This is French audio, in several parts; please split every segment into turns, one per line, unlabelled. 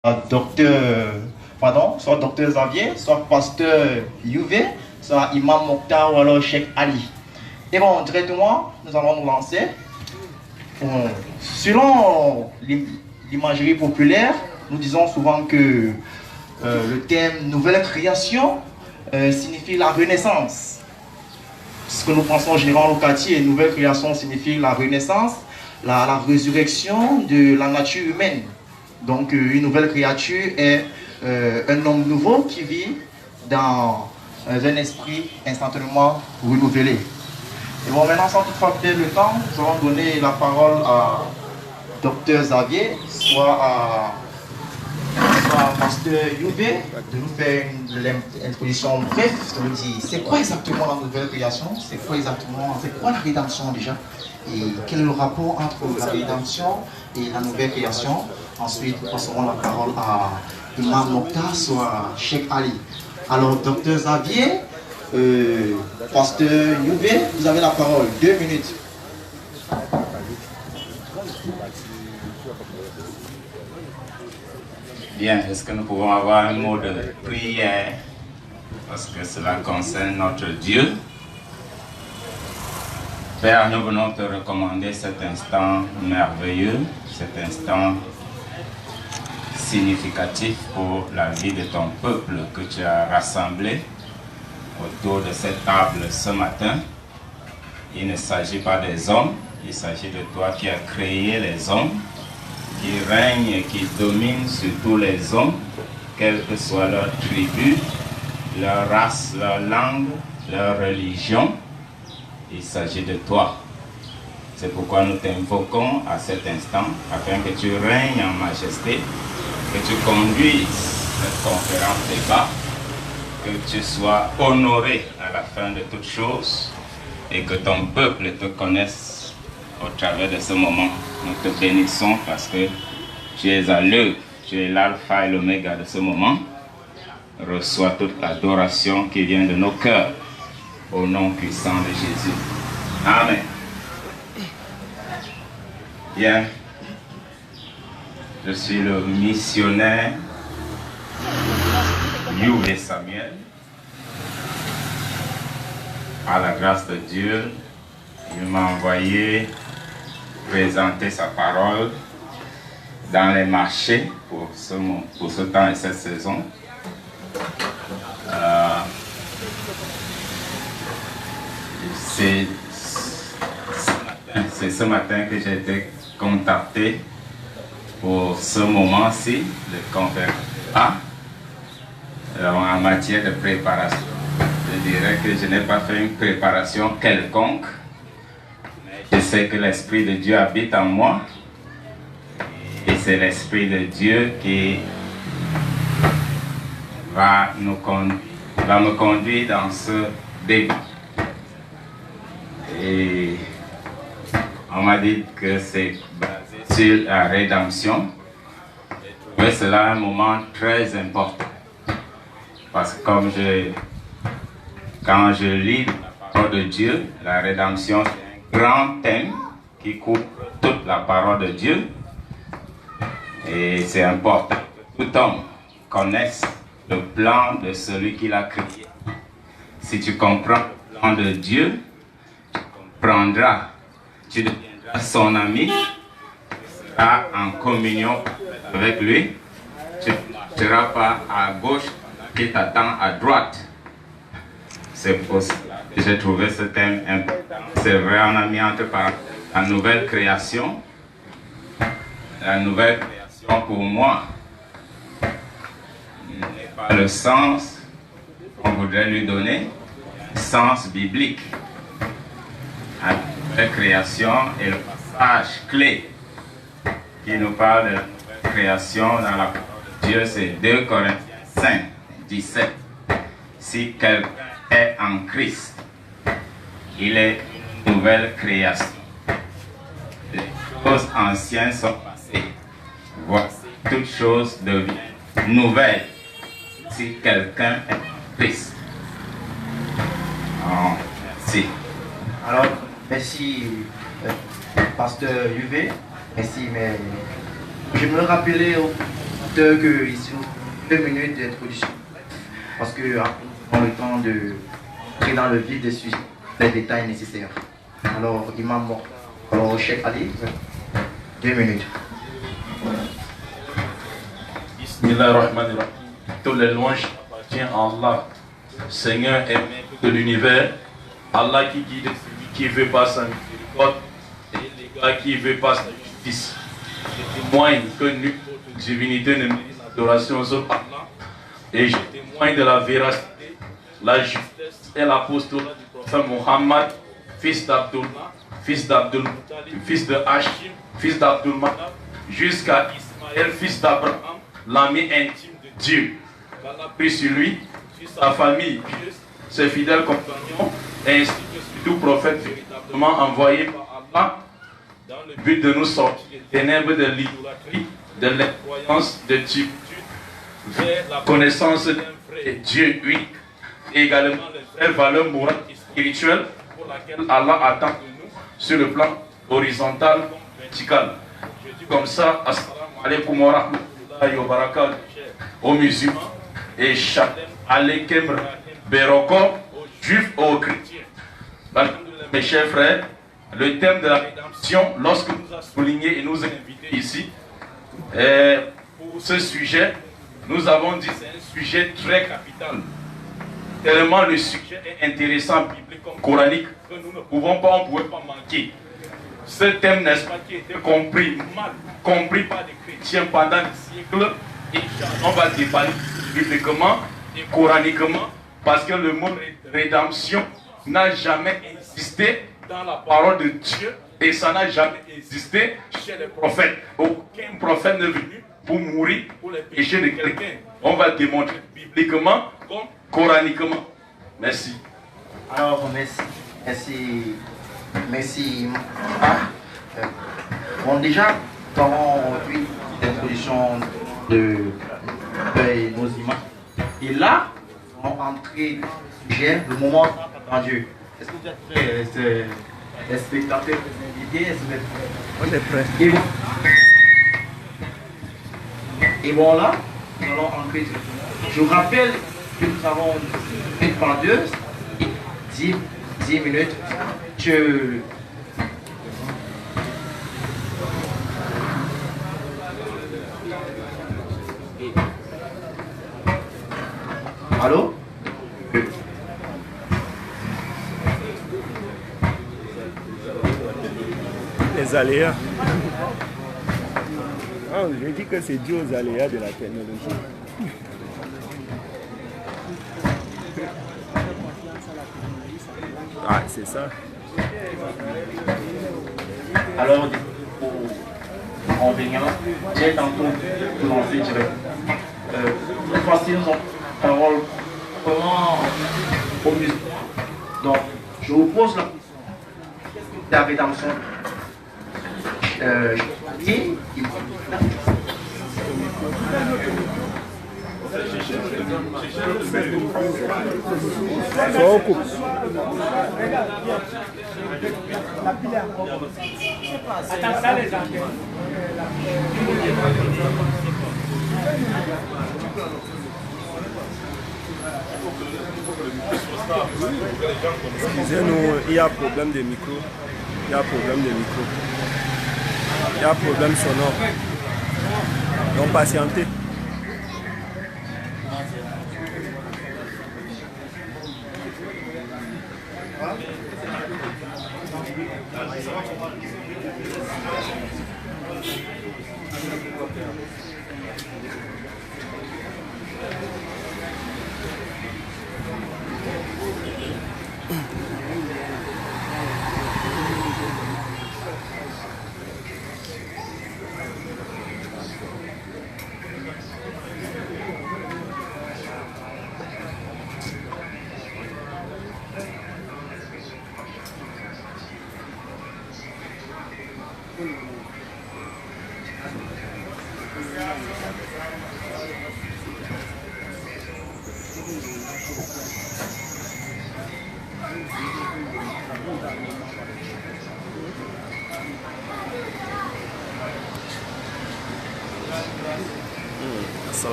docteur, soit docteur Xavier, soit pasteur Youvé, soit Imam Mokhtar ou alors Cheikh Ali. Et bon, directement, nous allons nous lancer. Selon l'imagerie populaire, nous disons souvent que le thème nouvelle création signifie la renaissance. Ce que nous pensons en général au quartier, nouvelle création signifie la renaissance, la résurrection de la nature humaine. Donc une nouvelle créature est un homme nouveau qui vit dans un esprit instantanément renouvelé. Et bon, maintenant, sans toutefois perdre le temps, nous allons donner la parole à Dr Xavier, soit à Pasteur Youvé, de nous faire une introduction brève, de nous dire c'est quoi exactement la nouvelle création, c'est quoi la rédemption déjà, et quel est le rapport entre la rédemption et la nouvelle création. Ensuite, nous passerons la parole à Imam Mokhtar, soit Cheikh Ali. Alors, Dr Xavier, Pasteur Youvé, vous avez la parole, 2 minutes.
Bien, est-ce que nous pouvons avoir un mot de prière parce que cela concerne notre Dieu? Père, nous venons te recommander cet instant merveilleux, cet instant significatif pour la vie de ton peuple que tu as rassemblé autour de cette table ce matin. Il ne s'agit pas des hommes, il s'agit de toi qui as créé les hommes, qui règne et qui domine sur tous les hommes, quelle que soit leur tribu, leur race, leur langue, leur religion. Il s'agit de toi. C'est pourquoi nous t'invoquons à cet instant, afin que tu règnes en majesté, que tu conduises cette conférence débat, que tu sois honoré à la fin de toutes choses, et que ton peuple te connaisse au travers de ce moment. Nous te bénissons parce que tu es à l'œuvre, tu es l'alpha et l'oméga de ce moment. Reçois toute l'adoration qui vient de nos cœurs, au nom puissant de Jésus. Amen. Bien, je suis le missionnaire Youvé Samuel. Par la grâce de Dieu, il m'a envoyé présenter sa parole dans les marchés pour ce temps et cette saison. C'est ce matin que j'ai été contacté pour ce moment-ci de conférence. En matière de préparation, je dirais que je n'ai pas fait une préparation quelconque. Je sais que l'Esprit de Dieu habite en moi. Et c'est l'Esprit de Dieu qui va me conduire dans ce débat. Et on m'a dit que c'est basé sur la rédemption. J'ai trouvé cela un moment très important. Parce que quand je lis la parole de Dieu, la rédemption, c'est un grand thème qui couvre toute la parole de Dieu. Et c'est important que tout homme connaisse le plan de celui qui l'a créé. Si tu comprends le plan de Dieu, tu comprendras, tu deviendras son ami, tu seras en communion avec lui, tu ne seras pas à gauche qui t'attend à droite. C'est pour ça que j'ai trouvé ce thème important. C'est vrai, on a mis entre parenthèses la nouvelle création. La nouvelle création pour moi n'est pas le sens qu'on voudrait lui donner, le sens biblique. La nouvelle création est le passage clé qui nous parle de la nouvelle création dans la parole de Dieu, c'est 2 Corinthiens 5, 17. Si quelqu'un est en Christ, il est une nouvelle création. Les choses anciennes sont passées. Voici, toutes choses deviennent nouvelles si quelqu'un est en Christ. Oh, merci.
Alors, merci, Pasteur Youvé. Merci, mais je me rappelais auditeurs que ici nous avons 2 minutes d'introduction. Parce que après, nous avons le temps de entrer dans le vif des sujets, les détails nécessaires. Alors, Imam Mort, alors Cheikh Ali, 2 minutes.
Bismillahirrahmanirrahim. Toutes les louanges appartiennent à Allah, Seigneur et Maître de l'univers. Allah qui guide celui qui veut par sa miséricorde et les gars qui veut par sa justice. Je témoigne que nulle autre divinité ne mérite l'adoration sauf Allah. Et je témoigne de la véracité, la justesse et l'apostolat du prophète Mohammed, fils d'Abdullah, fils d'Abdul Muttalib, fils de Hashim, fils d'Abdul Manaf, jusqu'à Ismaël, fils d'Abraham, l'ami intime de Dieu. qu'Allah prie sur lui, sur sa famille pieuse, ses fidèles compagnons, ainsi que sur tout prophète véritablement envoyé par Allah, dans le but de nous sortir des ténèbres de l'idolâtrie, de l'incroyance, de turpitude, vers la connaissance d'un vrai Dieu unique, et également les vraies valeurs morales et spirituelles pour laquelle Allah attend de nous sur le plan horizontal comme vertical. Je dis comme ça, assalamu alaikum wa rahmatullahi wa barakatuh aux musulmans et shalom alaikum beroko aux juifs et aux chrétiens. Mes chers frères, le thème de la rédemption, lorsque nous a souligné et nous a invités ici, pour ce sujet, nous avons dit que c'est un sujet très capital. Tellement le sujet est intéressant, biblique comme coranique, que nous ne pouvons pas, on ne pouvait pas manquer. Ce thème, n'est-ce pas, qui a été compris, mal compris par les chrétiens pendant des siècles, et on va déballer bibliquement et coraniquement, parce que le mot rédemption n'a jamais existé dans la parole de Dieu, et ça n'a jamais existé chez les prophètes. Aucun prophète n'est venu pour mourir pour les péchés de quelqu'un. On va démontrer bibliquement comme coraniquement. Merci.
Alors, merci. Bon, déjà, nous avons eu l'introduction de nos imams. Et là, nous allons entrer dans le sujet, le moment dans Dieu. Est-ce que vous êtes prêts, les spectateurs, les invités? Est-ce que vous êtes prêts?
On est prêts.
Et bon, là, nous allons entrer. Je vous rappelle que nous avons une vendeuse, 10 minutes. Allô?
Les aléas. Ah, je dis que c'est dû aux aléas de la technologie. Ah, c'est ça.
Alors, en venant, j'ai tantôt lancé direct. Cette fois-ci, nous avons parole comment au musée. Donc, je vous pose la question. Qu'est-ce que la rédemption?
Excusez-nous, il y a problème de micro. Il y a problème sonore. Donc patientez.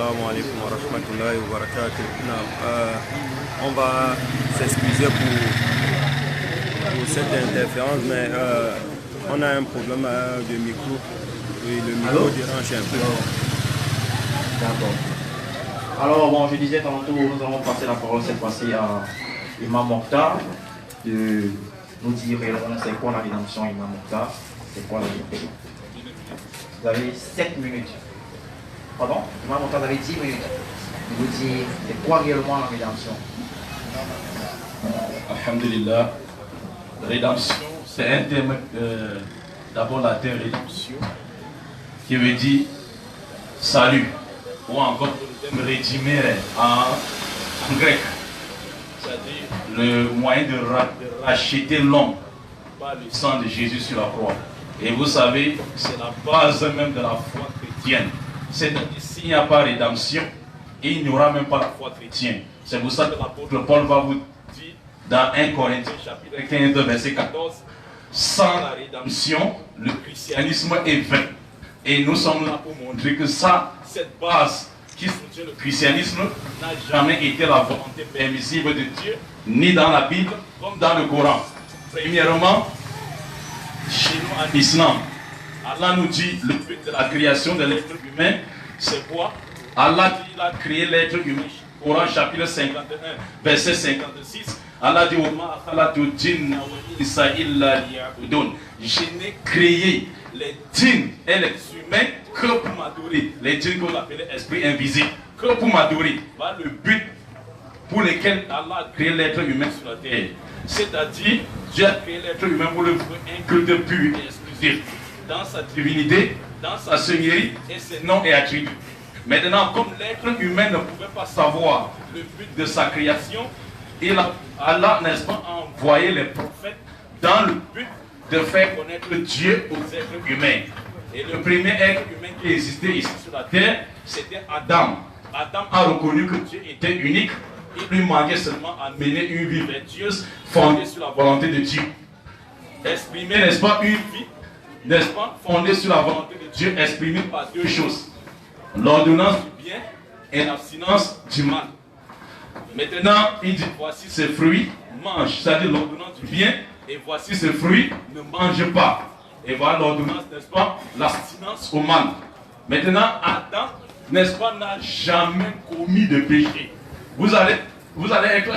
Assalamu alaikum wa rahmatullahi wa barakatuh. On va s'excuser pour cette interférence, mais on a un problème de micro. Oui, le micro dérange un peu.
D'accord. Alors, bon, je disais tantôt, nous allons passer la parole cette fois-ci à Imam Mokhtar de nous dire réellement c'est quoi la rédemption, Imam Mokhtar. C'est quoi la rédemption? Vous avez 7 minutes. Pardon? Imam Mokhtar, vous avez 10 minutes. Je vous dis, c'est quoi réellement la rédemption?
Alhamdulillah. Rédemption, c'est un terme, d'abord la terre rédemption, qui veut dire salut, ou encore le terme redimere en grec, c'est-à-dire le moyen de racheter l'homme par le sang de Jésus sur la croix. Et vous savez, c'est la base même de la foi chrétienne. C'est-à-dire s'il n'y a pas rédemption, il n'y aura même pas la foi chrétienne. C'est pour ça que l'apôtre Paul va vous dire dans 1 Corinthiens chapitre 15 verset 14, sans la rédemption, le christianisme est vain. Et nous sommes là pour montrer que ça, cette base qui soutient le christianisme n'a jamais été la volonté permissible de Dieu, ni dans la Bible, comme dans le Coran. Premièrement, chez nous en islam, Allah nous dit le but de la création de l'être humain, c'est quoi? Allah dit qu'il a créé l'être humain. Coran chapitre 51, verset 56. Allah dit je n'ai créé les djinns et les humains que pour m'adorer. Les djinns qu'on appelle esprit invisible, que pour m'adorer. Voilà le but pour lequel Allah a créé l'être humain sur la terre. C'est-à-dire, Dieu a créé l'être humain pour le faire un culte pur et exclusif dans sa divinité, dans sa seigneurie et ses noms et attributs. Maintenant, comme l'être humain ne pouvait pas savoir le but de sa création, Allah, n'est-ce pas, a envoyé les prophètes dans le but de faire connaître Dieu aux êtres humains. Et le premier être humain qui existait ici sur la terre, c'était Adam. Adam a reconnu que Dieu était unique. Il lui manquait seulement à mener une vie vertueuse fondée sur la volonté de Dieu. Exprimer, n'est-ce pas, une vie, n'est-ce pas, fondée sur la volonté de Dieu, exprimée par deux choses. L'ordonnance du bien et l'abstinence du mal. Maintenant, il dit, voici ces fruits, mange. C'est-à-dire l'ordonnance du bien, et voici ces fruits, ne mange pas. Et voilà l'ordonnance, n'est-ce pas, l'abstinence au mal. Maintenant, Adam, n'est-ce pas, n'a jamais commis de péché. Vous allez être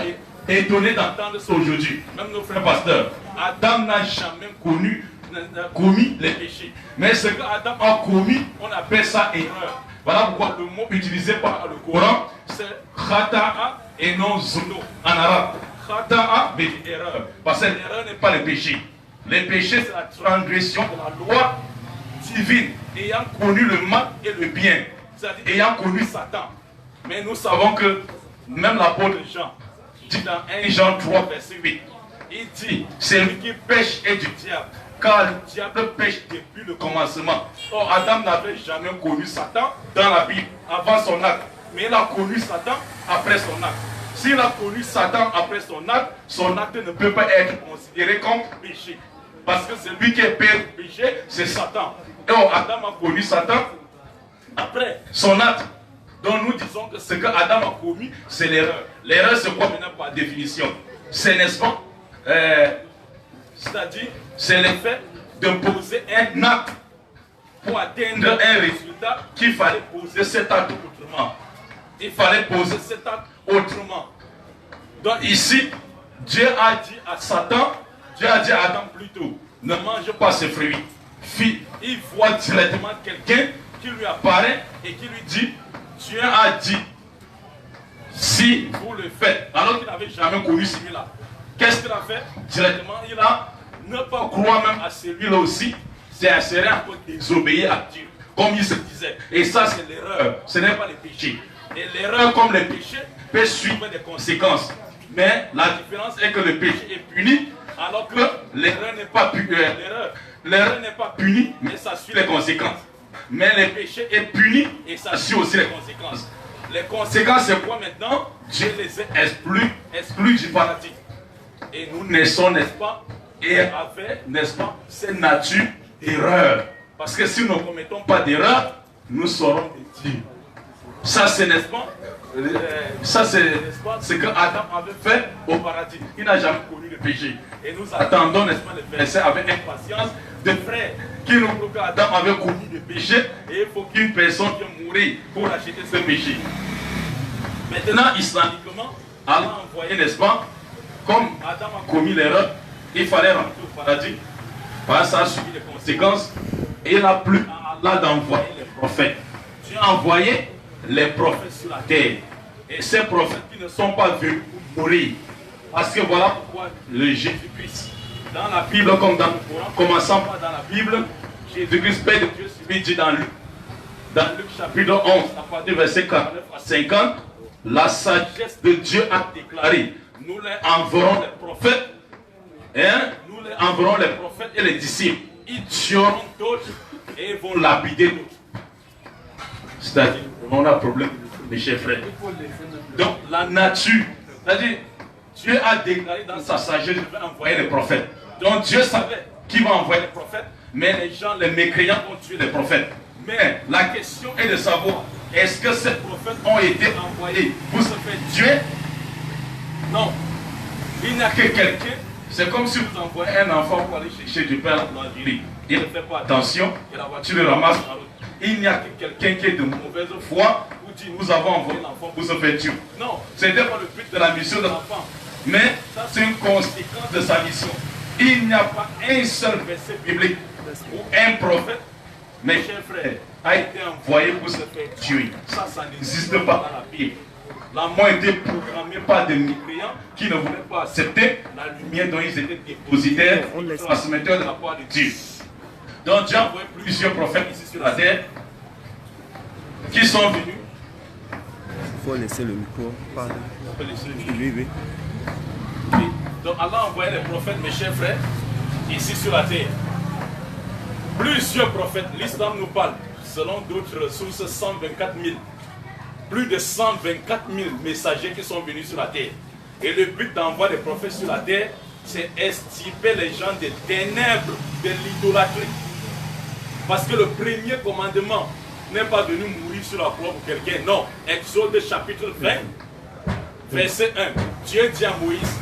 étonné d'entendre ça aujourd'hui. Même nos frères pasteurs. Adam n'a jamais commis les péchés. Mais ce que Adam a commis, on appelle ça erreur. Voilà pourquoi le mot utilisé par le Coran, c'est khata'a et non zuno en arabe. Khata'a veut dire erreur. Parce que l'erreur n'est pas le péché. Le péché, c'est la transgression de la loi divine, ayant connu le mal et le bien. C'est-à-dire ayant connu Satan. Mais nous savons que même l'apôtre Jean dit dans 1 Jean 3, verset 8, il dit, celui qui pêche est du diable, car le diable pêche depuis le commencement. Or, Adam n'avait jamais connu Satan dans la Bible, avant son acte. Mais il a connu Satan après son acte. S'il a connu Satan après son acte ne peut pas être considéré comme péché. Parce que celui qui est père du péché, c'est Satan. Et or, Adam a connu Satan après son acte. Donc nous disons que ce que Adam a commis, c'est l'erreur. L'erreur, c'est quoi maintenant par définition? C'est, n'est-ce pas, c'est-à-dire, c'est le fait de poser un acte pour atteindre un résultat qu'il fallait poser cet acte autrement. Il fallait poser cet acte autrement. Donc ici, Dieu a dit à Satan, Dieu a dit à Adam plutôt, ne mange pas ce fruit. Il voit directement quelqu'un qui lui apparaît et qui lui dit, Dieu a dit, si vous le faites, alors qu'il n'avait jamais connu celui-là. Qu'est-ce qu'il a fait? Directement, il a ne pas croire même à celui-là aussi, c'est un peu désobéir à Dieu, comme il se disait. Et ça, c'est l'erreur, ce n'est pas le péché. Et l'erreur, comme le péché, peut suivre des conséquences. Mais la différence est que le péché est puni, alors que l'erreur n'est pas punie. L'erreur n'est pas punie, mais ça suit les conséquences. Mais le péché est puni et ça suit aussi les conséquences. Les conséquences, c'est quoi maintenant? Dieu les a exclus du paradis. Et nous naissons, n'est-ce pas, et avec, n'est-ce pas, cette nature d'erreur. Parce que si nous ne commettons pas d'erreur, nous serons des dieux. Ça, c'est, n'est-ce pas, ça, c'est, n'est-ce pas, ce que Adam avait fait au paradis. Il n'a jamais connu le péché. Et nous attendons, n'est-ce pas, les versets avec impatience de frères qui nous prouvent qu'Adam avait connu le péché et il faut qu'une personne vienne mourir pour acheter ce péché. Maintenant, islamiquement, Allah a envoyé, n'est-ce pas, comme Adam a commis l'erreur, il fallait rentrer au paradis. Ça a subi les conséquences. Et il n'a plus à Allah d'envoyer les prophètes. Dieu a envoyé les prophètes sur la terre. Et ces prophètes qui ne sont pas venus pour mourir. Parce que voilà pourquoi le Jésus-Christ, dans la Bible comme dans le Coran, commençant par dans la Bible, Jésus-Christ, Père de Dieu, lui dit dans Luc chapitre 11, à partir du verset 49 à 50, la sagesse de Dieu a déclaré, nous les enverrons les prophètes, nous les enverrons les prophètes et les disciples. Ils tueront d'autres et vont lapider d'autres. C'est-à-dire, on a un problème, mes chers frères. Donc, la nature, c'est-à-dire, Dieu a déclaré dans sa sagesse, je vais envoyer les prophètes. Donc, Dieu savait qui va envoyer les prophètes, mais les gens, les mécréants, ont tué les prophètes. Mais la question est de savoir, est-ce que ces prophètes ont été envoyés pour se faire tuer? Non. Il n'y a que quelqu'un. C'est comme si vous envoyez un enfant pour aller chercher du pain dans l'Algérie. Il ne fait pas attention et la voiture le ramasse. Il n'y a que quelqu'un qui est de mauvaise foi ou dit nous avons envoyé l'enfant pour se faire tuer. Non, ce n'était pas le but de la mission de l'enfant. Mais ça, c'est une conséquence de sa mission. Il n'y a pas un seul verset biblique où un prophète, mes chers frères, a été envoyé pour se faire tuer. Ça n'existe pas dans la Bible. La mort était programmée par des mécréants qui ne voulaient pas accepter la lumière dont ils étaient dépositaires, transmetteurs de la part de Dieu. Donc Dieu a envoyé plusieurs prophètes ici sur la terre qui sont venus.
Il faut laisser le micro parler. Oui.
Donc Allah a envoyé les prophètes, mes chers frères, ici sur la terre. Plusieurs prophètes, l'islam nous parle, selon d'autres sources, 124 000. Plus de 124 000 messagers qui sont venus sur la terre. Et le but d'envoi des prophètes sur la terre, c'est extirper les gens des ténèbres de l'idolâtrie. Parce que le premier commandement n'est pas de nous mourir sur la croix pour quelqu'un. Non. Exode chapitre 20, verset 1. Dieu dit à Moïse,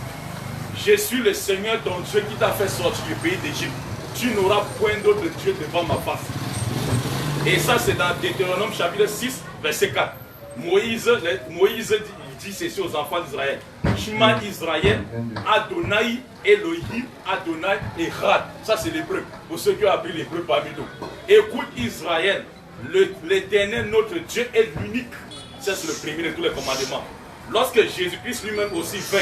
je suis le Seigneur ton Dieu qui t'a fait sortir du pays d'Égypte. Tu n'auras point d'autre Dieu devant ma face. Et ça, c'est dans Deutéronome chapitre 6, verset 4. Moïse dit ceci aux enfants d'Israël. Shema Israël, Adonai, Elohim, Adonai, Echad. Ça c'est l'hébreu. Pour ceux qui ont appris l'hébreu parmi nous. Écoute Israël, l'Éternel notre Dieu est l'unique. Ça c'est le premier de tous les commandements. Lorsque Jésus-Christ lui-même aussi vint,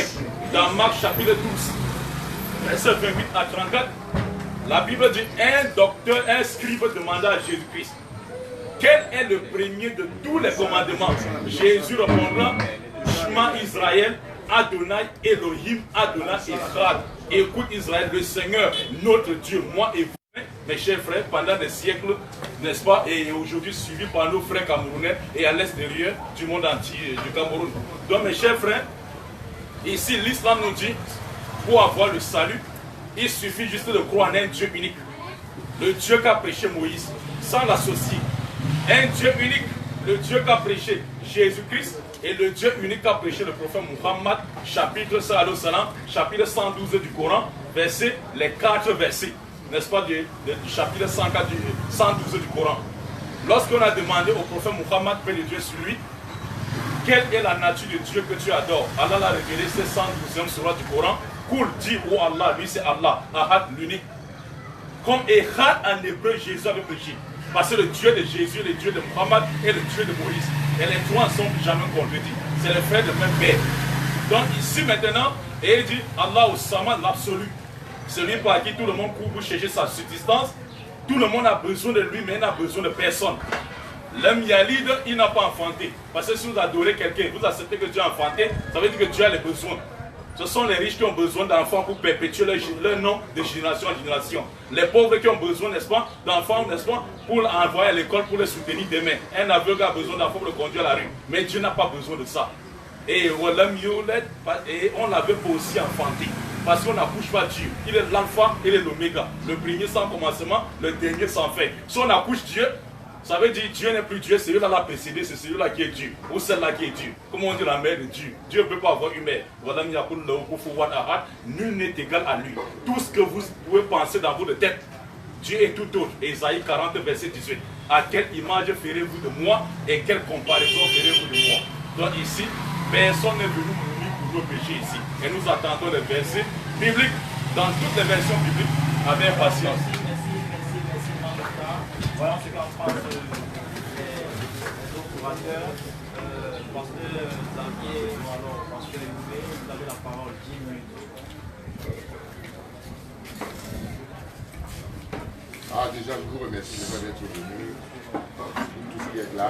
dans Marc chapitre 12, verset 28 à 34, la Bible dit, un docteur, un scribe demanda à Jésus-Christ, quel est le premier de tous les commandements? Jésus répondra, Shema Israël, Adonai, Elohim, Adonai, Echad. Écoute Israël, le Seigneur, notre Dieu, moi et vous, mes chers frères, pendant des siècles, n'est-ce pas, et aujourd'hui suivi par nos frères camerounais et à l'extérieur du monde entier, du Cameroun. Donc mes chers frères, ici l'islam nous dit, pour avoir le salut, il suffit juste de croire en un Dieu unique. Le Dieu qu'a prêché Moïse, sans l'associer. Un Dieu unique, le Dieu qu'a prêché Jésus-Christ et le Dieu unique qu'a prêché le prophète Muhammad, chapitre 112 du Coran, les 4 versets, n'est-ce pas, du chapitre 112 du Coran. Lorsqu'on a demandé au prophète Muhammad, paix de Dieu sur lui, quelle est la nature de Dieu que tu adores, Allah l'a révélé, c'est 112e surah du Coran. Koul dit, oh Allah, lui c'est Allah, Ahad, l'unique. Comme Echad en hébreu, Jésus avait prêché. Parce que le Dieu de Jésus, le Dieu de Muhammad et le Dieu de Moïse. Et les trois ne sont jamais contredits. C'est les frères de même père. Donc ici maintenant, et il dit Allah au Samad, l'absolu. Celui par qui tout le monde court pour chercher sa subsistance. Tout le monde a besoin de lui, mais il n'a besoin de personne. L'homme Yalid, il n'a pas enfanté. Parce que si vous adorez quelqu'un, vous acceptez que Dieu a enfanté, ça veut dire que Dieu a les besoins. Ce sont les riches qui ont besoin d'enfants pour perpétuer leur nom de génération en génération. Les pauvres qui ont besoin, n'est-ce pas, d'enfants, n'est-ce pas, pour envoyer à l'école, pour les soutenir demain. Un aveugle a besoin d'enfants pour le conduire à la rue. Mais Dieu n'a pas besoin de ça. Et on l'avait aussi enfanté. Parce qu'on n'accouche pas Dieu. Il est l'alpha et l'oméga. Le premier sans commencement, le dernier sans fin. Si on accouche Dieu,
Ça veut dire Dieu n'est plus Dieu, c'est celui-là l'a précédé, c'est celui-là qui est Dieu, ou celle-là qui est Dieu. Comment on dit la mère de Dieu? Dieu ne peut pas avoir une mère. Nul n'est égal à lui. Tout ce que vous pouvez penser dans votre tête, Dieu est tout autre. Ésaïe 40, verset 18. À quelle image ferez-vous de moi et quelle comparaison ferez-vous de moi? Donc ici, personne n'est venu mourir pour nos péchés ici. Et nous attendons les versets bibliques, dans toutes les versions bibliques, avec patience.
Voilà ce qu'en pense les autres orateurs. Pasteur Xavier, ou alors Pasteur Yves, vous avez la parole 10 minutes.
Déjà, je vous remercie d'être venu pour tout ce qui est là.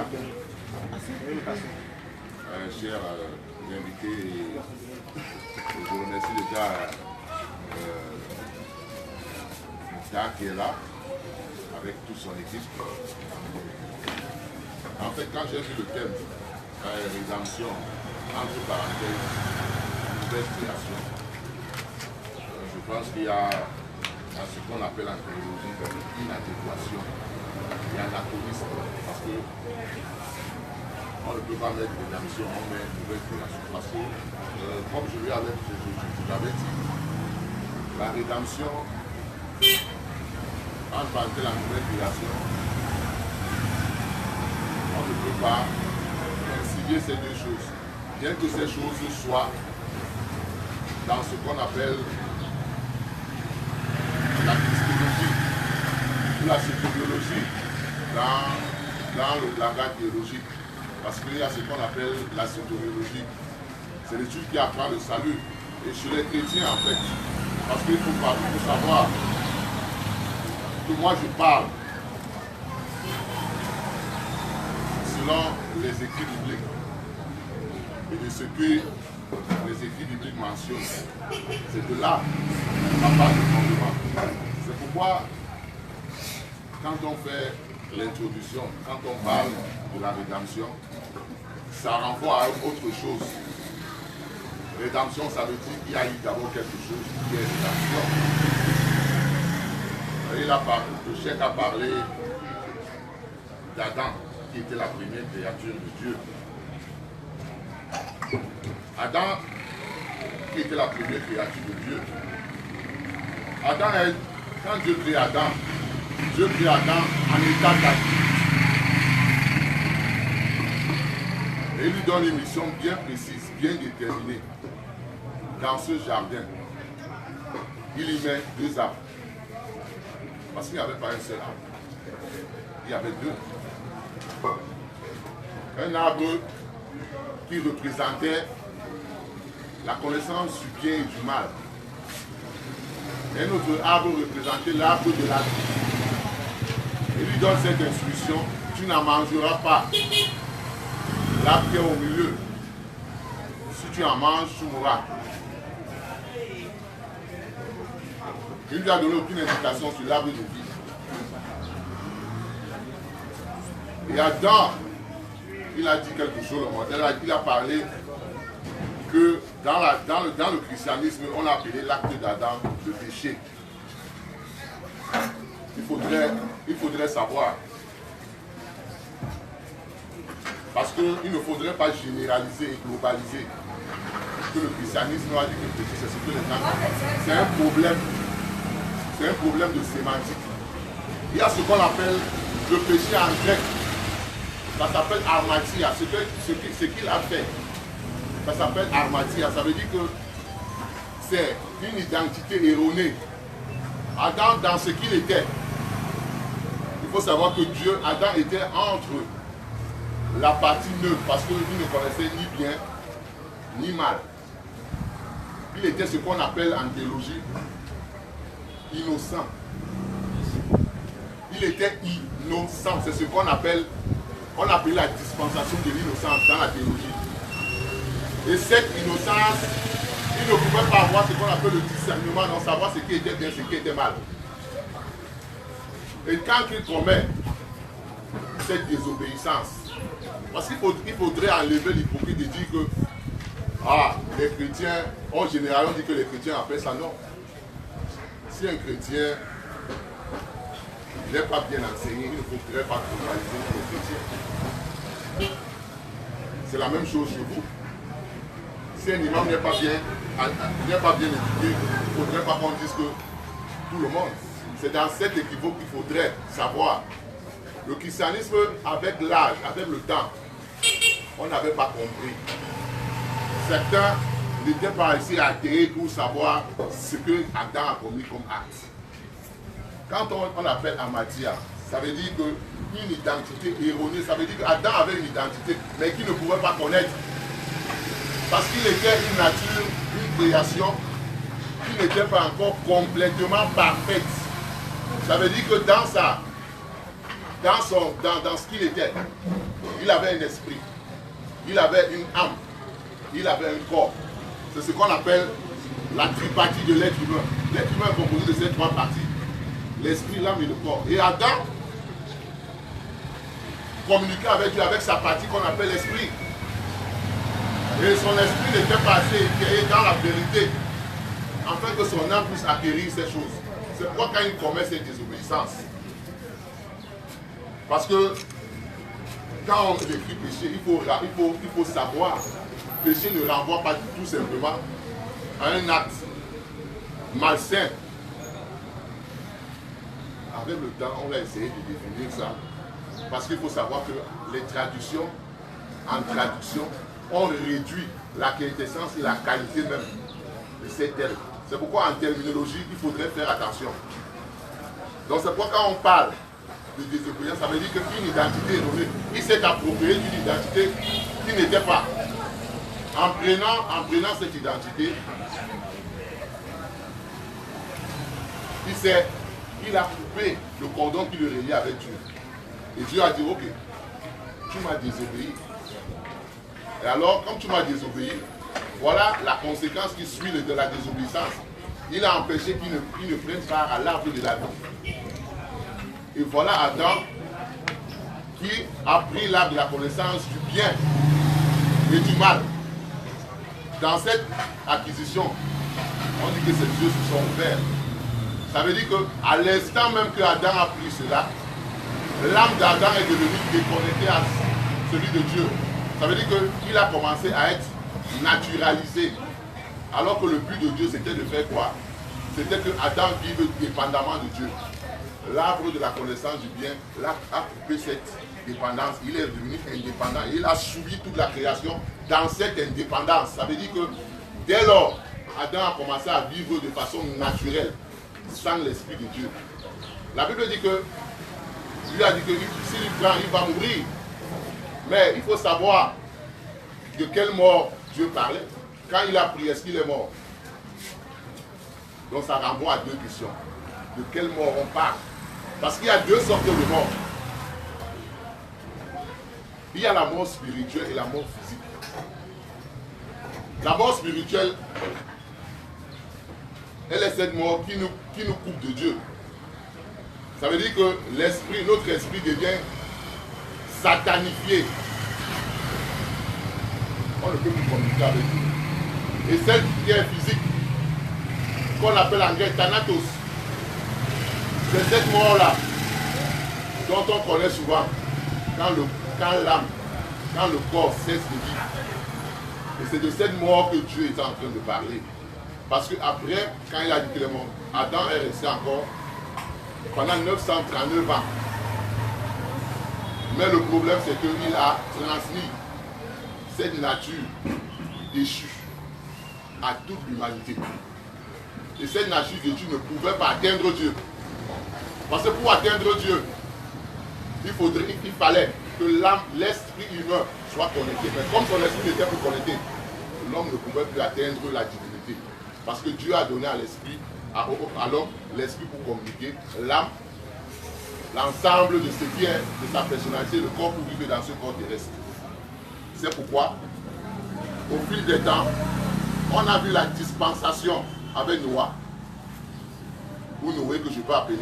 Chers invités, je vous remercie déjà Mokhtar qui est là, avec toute son équipe. En fait, quand j'ai vu le thème, rédemption, entre parenthèses, nouvelle création, je pense qu'il y a ce qu'on appelle en théologie une inadéquation et anachronisme, parce que on ne peut pas mettre rédemption, on met nouvelle création. Parce que, comme je l'avais dit, la rédemption, entre parenthèses, la nouvelle création, on ne peut pas concilier ces deux choses. Bien que ces choses soient dans ce qu'on appelle la christologie ou la soteriologie dans le langage théologique. Parce qu'il y a ce qu'on appelle la soteriologie. C'est l'étude qui apprend le salut. Et chez les chrétiens, en fait, parce qu'il faut savoir que moi je parle selon les écrits bibliques et de ce que les écrits bibliques mentionnent. C'est de là ma part de fondement. C'est pourquoi, quand on fait l'introduction, quand on parle de la rédemption, ça renvoie à autre chose. Rédemption, ça veut dire qu'il y a eu d'abord quelque chose qui est rédemption. Le chef a parlé d'Adam, qui était la première créature de Dieu. Adam, qui était la première créature de Dieu. Adam, quand Dieu crée Adam en état d'activité. Et il lui donne une mission bien précise, bien déterminée. Dans ce jardin, il y met 2 arbres. Parce qu'il n'y avait pas un seul arbre. Il y avait 2. Un arbre qui représentait la connaissance du bien et du mal. Un autre arbre représentait l'arbre de la vie. Il lui donne cette instruction, tu n'en mangeras pas. L'arbre qui est au milieu, si tu en manges, tu mourras. Il lui a donné aucune indication sur l'arbre de vie. Et Adam, il a dit quelque chose, il a parlé que dans le christianisme, on a appelé l'acte d'Adam le péché. Il faudrait savoir. Parce qu'il ne faudrait pas généraliser et globaliser que le christianisme a dit que le péché, c'est ce que les gens. C'est un problème. C'est un problème de sémantique. Il y a ce qu'on appelle le péché en grec. Ça s'appelle armatia. Ce qu'il a fait, ça s'appelle armatia. Ça veut dire que c'est une identité erronée. Adam, dans ce qu'il était, il faut savoir que Dieu, Adam était entre la partie neutre, parce qu'il ne connaissait ni bien ni mal. Il était ce qu'on appelle en théologie innocent. Il était innocent. C'est ce qu'on appelle, on appelle la dispensation de l'innocence dans la théologie. Et cette innocence, il ne pouvait pas avoir ce qu'on appelle le discernement, non savoir ce qui était bien, ce qui était mal. Et quand il commet cette désobéissance, parce qu'il faudrait enlever l'hypocrite et dire que les chrétiens, en général, on dit que les chrétiens appellent ça non. Si un chrétien n'est pas bien enseigné, il ne faudrait pas globaliser les chrétiens. C'est la même chose chez vous. Si un imam n'est pas bien éduqué, il ne faudrait pas qu'on dise que tout le monde. C'est dans cet équivoque qu'il faudrait savoir. Le christianisme, avec l'âge, avec le temps, on n'avait pas compris. Certains n'étaient pas assez atterrés pour savoir ce que Adam a commis comme acte. Quand on appelle Ahmadiyya, ça veut dire qu'une identité erronée, ça veut dire qu'Adam avait une identité, mais qu'il ne pouvait pas connaître. Parce qu'il était une nature, une création, qui n'était pas encore complètement parfaite. Ça veut dire que dans ce qu'il était, il avait un esprit, il avait une âme, il avait un corps. C'est ce qu'on appelle la tripartie de l'être humain. L'être humain est composé de ces trois parties. L'esprit, l'âme et le corps. Et Adam communiquait avec Dieu avec sa partie qu'on appelle l'esprit. Et son esprit n'était pas assez éclairé dans la vérité, afin que son âme puisse acquérir ces choses. C'est pourquoi quand il commet cette désobéissance, parce que quand on écrit péché, il faut savoir, péché ne renvoie pas tout simplement à un acte malsain. Avec le temps, on va essayer de définir ça. Parce qu'il faut savoir que les traductions, en traduction, ont réduit la quintessence et la qualité même de ces termes. C'est pourquoi en terminologie, il faudrait faire attention. Donc c'est pourquoi quand on parle de désobéissance, ça veut dire qu'une identité erronée, il s'est approprié d'une identité qui n'était pas. En prenant cette identité, il a coupé le cordon qui le reliait avec Dieu. Et Dieu a dit, ok, tu m'as désobéi. Et alors, comme tu m'as désobéi, voilà la conséquence qui suit de la désobéissance. Il a empêché qu'il ne prenne part à l'arbre de la vie. Et voilà Adam qui a pris l'arbre de la connaissance du bien et du mal. Dans cette acquisition, on dit que ses yeux se sont ouverts. Ça veut dire qu'à l'instant même que Adam a pris cela, l'âme d'Adam est devenue déconnectée à celui de Dieu. Ça veut dire qu'il a commencé à être naturalisé. Alors que le but de Dieu, c'était de faire quoi? C'était que Adam vive dépendamment de Dieu. L'arbre de la connaissance du bien a coupé cette dépendance. Il est devenu indépendant. Il a subi toute la création dans cette indépendance. Ça veut dire que dès lors, Adam a commencé à vivre de façon naturelle, sans l'Esprit de Dieu. La Bible dit que lui a dit que s'il prend, il va mourir. Mais il faut savoir de quelle mort Dieu parlait. Quand il a pris, est-ce qu'il est mort? Donc ça renvoie à deux questions. De quelle mort on parle? Parce qu'il y a deux sortes de morts. Il y a la mort spirituelle et la mort physique. La mort spirituelle, elle est cette mort qui nous coupe de Dieu. Ça veut dire que l'esprit, notre esprit devient satanifié. On ne peut plus communiquer avec lui. Et celle qui est physique, qu'on appelle en grec thanatos, c'est cette mort-là dont on connaît souvent quand l'âme, quand le corps cesse de vivre. Et c'est de cette mort que Dieu est en train de parler. Parce qu'après, quand il a dit qu'il est mort, Adam est resté encore pendant 939 ans. Mais le problème, c'est qu'il a transmis cette nature déchue à toute l'humanité. Et cette nature déchue ne pouvait pas atteindre Dieu. Parce que pour atteindre Dieu, il fallait que l'esprit humain soit connecté. Mais comme son esprit n'était plus connecté, l'homme ne pouvait plus atteindre la divinité. Parce que Dieu a donné à l'esprit, à l'homme, l'esprit pour communiquer, l'âme, l'ensemble de ce qui est de sa personnalité, le corps pour vivre dans ce corps terrestre. C'est pourquoi, au fil des temps, on a vu la dispensation avec Noah, ou Noé que je peux appeler,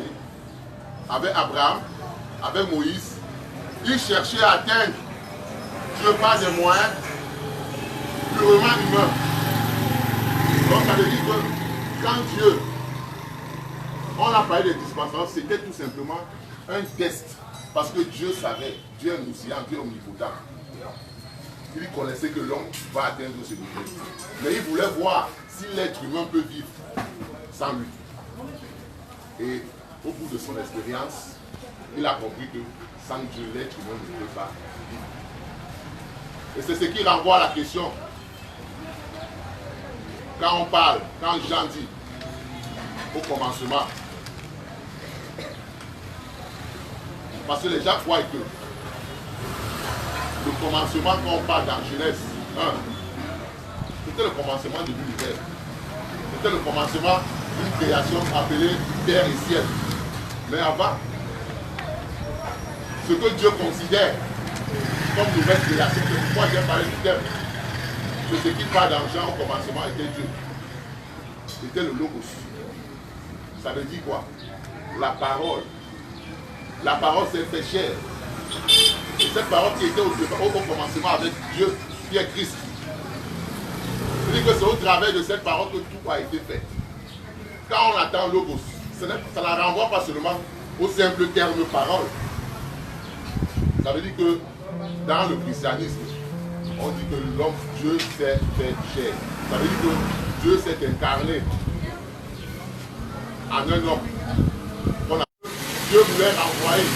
avec Abraham, avec Moïse. Ils cherchaient à atteindre Dieu par des moyens purement humains. Donc ça veut dire que quand Dieu, on a parlé de dispensation, c'était tout simplement un test. Parce que Dieu savait, Dieu est omniscient, Dieu est omnipotent. Il connaissait que l'homme va atteindre ce degré. Mais il voulait voir si l'être humain peut vivre sans lui. Et au bout de son expérience, il a compris que sans Dieu, l'être humain ne peut pas vivre. Et c'est ce qui renvoie à la question. Quand on parle, quand Jean dit au commencement, parce que les gens croient que le commencement, quand on parle dans Genèse 1, c'était le commencement de l'univers. C'était le commencement d'une création appelée terre et ciel. Mais avant, ce que Dieu considère comme nouvelle création, c'est pourquoi j'ai parlé du terme. C'est ce qui parle dans Jean au commencement était Dieu. C'était le Logos. Ça veut dire quoi? La parole. La parole s'est fait chair. Et cette parole qui était au commencement avec Dieu, qui est Christ. C'est-à-dire que c'est au travers de cette parole que tout a été fait. Quand on attend Logos, ça ne renvoie pas seulement au simple terme parole. Ça veut dire que dans le christianisme, on dit que l'homme, Dieu s'est fait chair. Ça veut dire que Dieu s'est incarné en un homme. Dieu voulait renvoyer.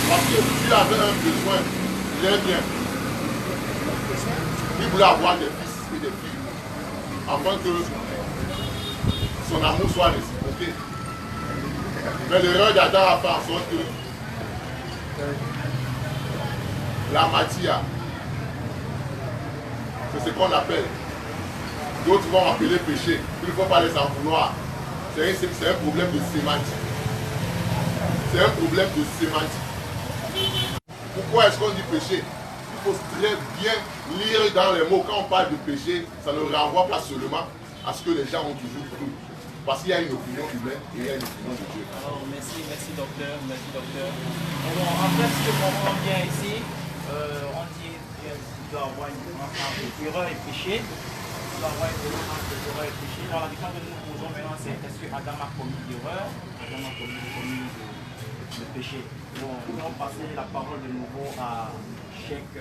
Parce que Dieu avait un besoin, il est bien. Il voulait avoir des fils et des filles. Afin que son amour soit réciproqué. Mais l'erreur d'Adam a fait en sorte que la matière, c'est ce qu'on appelle, d'autres vont appeler péché, il ne faut pas les en vouloir. C'est un problème de sémantique. C'est un problème de sémantique. Pourquoi est-ce qu'on dit péché? Il faut très bien lire dans les mots. Quand on parle de péché, ça ne renvoie pas seulement à ce que les gens ont toujours cru. Parce qu'il y a une opinion humaine et il y a une opinion de Dieu.
Alors, merci docteur, merci docteur. Bon, en fait, ce que je comprends bien ici, on dit qu'il doit avoir une différence entre erreur et péché. Il doit avoir une différence entre erreur et péché. Alors, la question que nous posons maintenant, c'est est-ce que Adam a commis l'erreur? Adam a commis le péché. Bon, nous allons passer la parole de nouveau à Cheikh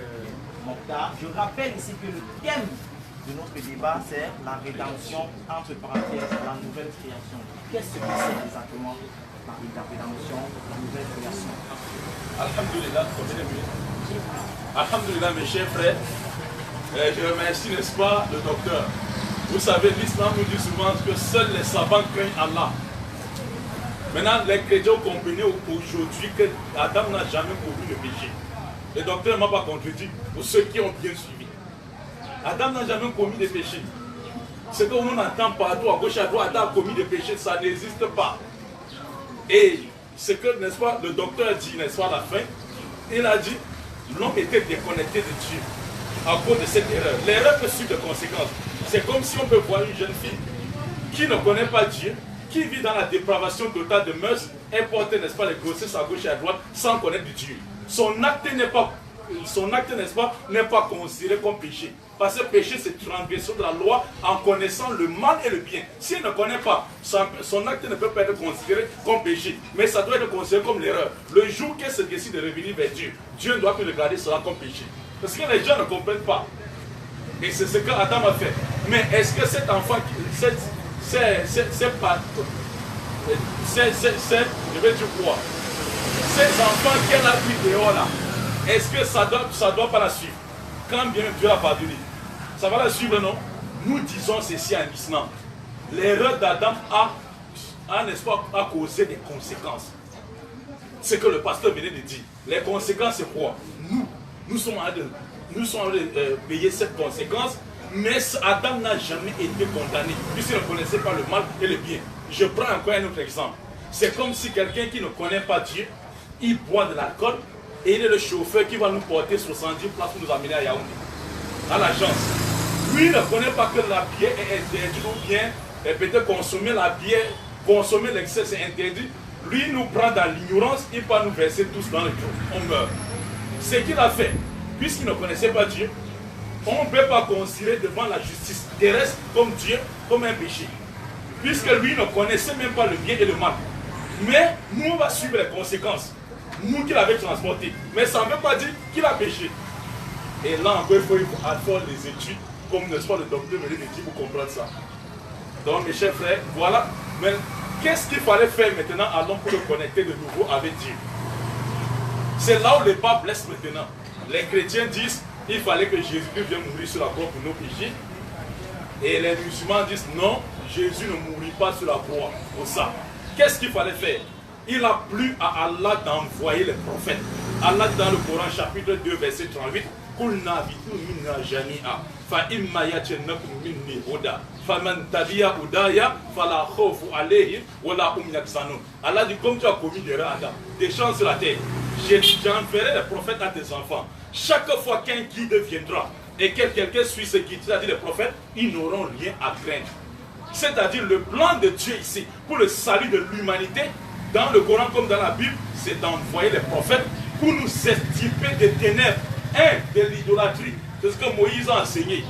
Mokhtar. Je rappelle ici que le thème de notre débat, c'est la rédemption, entre parenthèses, la nouvelle création. Qu'est-ce que c'est exactement la rédemption, la nouvelle création?
Alhamdulillah, Alhamdulillah, mes chers frères, je remercie, n'est-ce pas, le docteur. Vous savez, l'islam nous dit souvent que seuls les savants craignent Allah. Maintenant, les chrétiens ont compris aujourd'hui que Adam n'a jamais commis le péché. Le docteur ne m'a pas contredit pour ceux qui ont bien suivi. Adam n'a jamais commis de péché. Ce que l'on entend partout, à gauche, à droite, Adam a commis des péchés, ça n'existe pas. Et ce que, n'est-ce pas, le docteur dit, n'est-ce pas, à la fin, il a dit, l'homme était déconnecté de Dieu à cause de cette erreur. L'erreur peut suivre des conséquences. C'est comme si on peut voir une jeune fille qui ne connaît pas Dieu, qui vit dans la dépravation totale de mœurs, et porte, n'est-ce pas, les grossesses à gauche et à droite, sans connaître Dieu. Son acte, n'est-ce pas, n'est pas considéré comme péché. Parce que péché, c'est transgression de la loi en connaissant le mal et le bien. S'il ne connaît pas, son acte ne peut pas être considéré comme péché, mais ça doit être considéré comme l'erreur. Le jour qu'elle se décide de revenir vers Dieu, Dieu ne doit plus regarder cela comme péché. Parce que les gens ne comprennent pas. Et c'est ce qu'Adam a fait. Mais est-ce que cet enfant, je vais dire quoi? Ces enfants qu'elle a pris dehors là, est-ce que ça doit pas la suivre? Quand bien Dieu l'a pardonné, ça va la suivre, non? Nous disons ceci en islam. L'erreur d'Adam n'est-ce pas, a causé des conséquences. C'est que le pasteur venait de dire. Les conséquences, c'est quoi? Nous sommes en train de payer cette conséquence, mais Adam n'a jamais été condamné, puisqu'il ne connaissait pas le mal et le bien. Je prends encore un autre exemple. C'est comme si quelqu'un qui ne connaît pas Dieu, il boit de l'alcool, et il est le chauffeur qui va nous porter 70 places pour nous amener à Yaoundé, à l'agence. Lui, il ne connaît pas que la bière est interdite, ou bien peut-être consommer la bière, consommer l'excès, c'est interdit. Lui, nous prend dans l'ignorance, il va nous verser tous dans le trou. On meurt. Ce qu'il a fait, puisqu'il ne connaissait pas Dieu, on ne peut pas considérer devant la justice terrestre comme Dieu, comme un péché. Puisque lui ne connaissait même pas le bien et le mal. Mais nous, on va suivre les conséquences. Nous qui l'avons transporté. Mais ça ne veut pas dire qu'il a péché. Et là encore, il faut faire les études, comme n'est-ce pas le docteur me dit pour comprendre ça. Donc mes chers frères, voilà. Mais qu'est-ce qu'il fallait faire maintenant à l'homme pour le connecter de nouveau avec Dieu? C'est là où les bas blessent maintenant. Les chrétiens disent qu'il fallait que Jésus-Christ vienne mourir sur la croix pour nos péchés. Et les musulmans disent non, Jésus ne mourit pas sur la croix pour ça. Qu'est-ce qu'il fallait faire? Il a plu à Allah d'envoyer les prophètes. Allah dans le Coran chapitre 2 verset 38. Allah dit comme tu as commis des erreurs, des choses sur la terre, j'enverrai les prophètes à tes enfants. Chaque fois qu'un guide viendra et que quelqu'un suit ce guide, c'est-à-dire les prophètes, ils n'auront rien à craindre. C'est-à-dire le plan de Dieu ici pour le salut de l'humanité, dans le Coran comme dans la Bible, c'est d'envoyer les prophètes pour nous extirper des ténèbres. 1. De l'idolâtrie, c'est ce que Moïse a enseigné.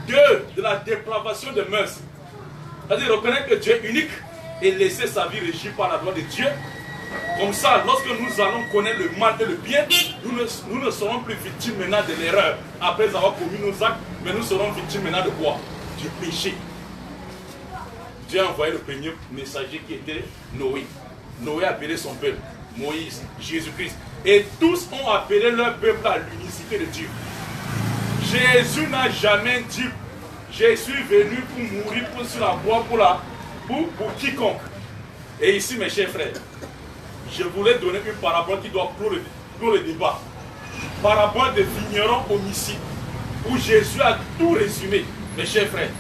2. De la dépravation de mœurs. C'est-à-dire reconnaître que Dieu est unique et laisser sa vie régir par la loi de Dieu. Comme ça, lorsque nous allons connaître le mal et le bien, nous ne serons plus victimes maintenant de l'erreur après avoir commis nos actes, mais nous serons victimes maintenant de quoi? Du péché. Dieu a envoyé le premier messager qui était Noé. Noé a appelé son peuple, Moïse, Jésus-Christ. Et tous ont appelé leur peuple à l'unicité de Dieu. Jésus n'a jamais dit « Je suis venu pour mourir sur la croix pour quiconque ». Et ici, mes chers frères, je voulais donner une parabole qui doit clore le débat. Parabole de vignerons homicides, où Jésus a tout résumé, mes chers frères.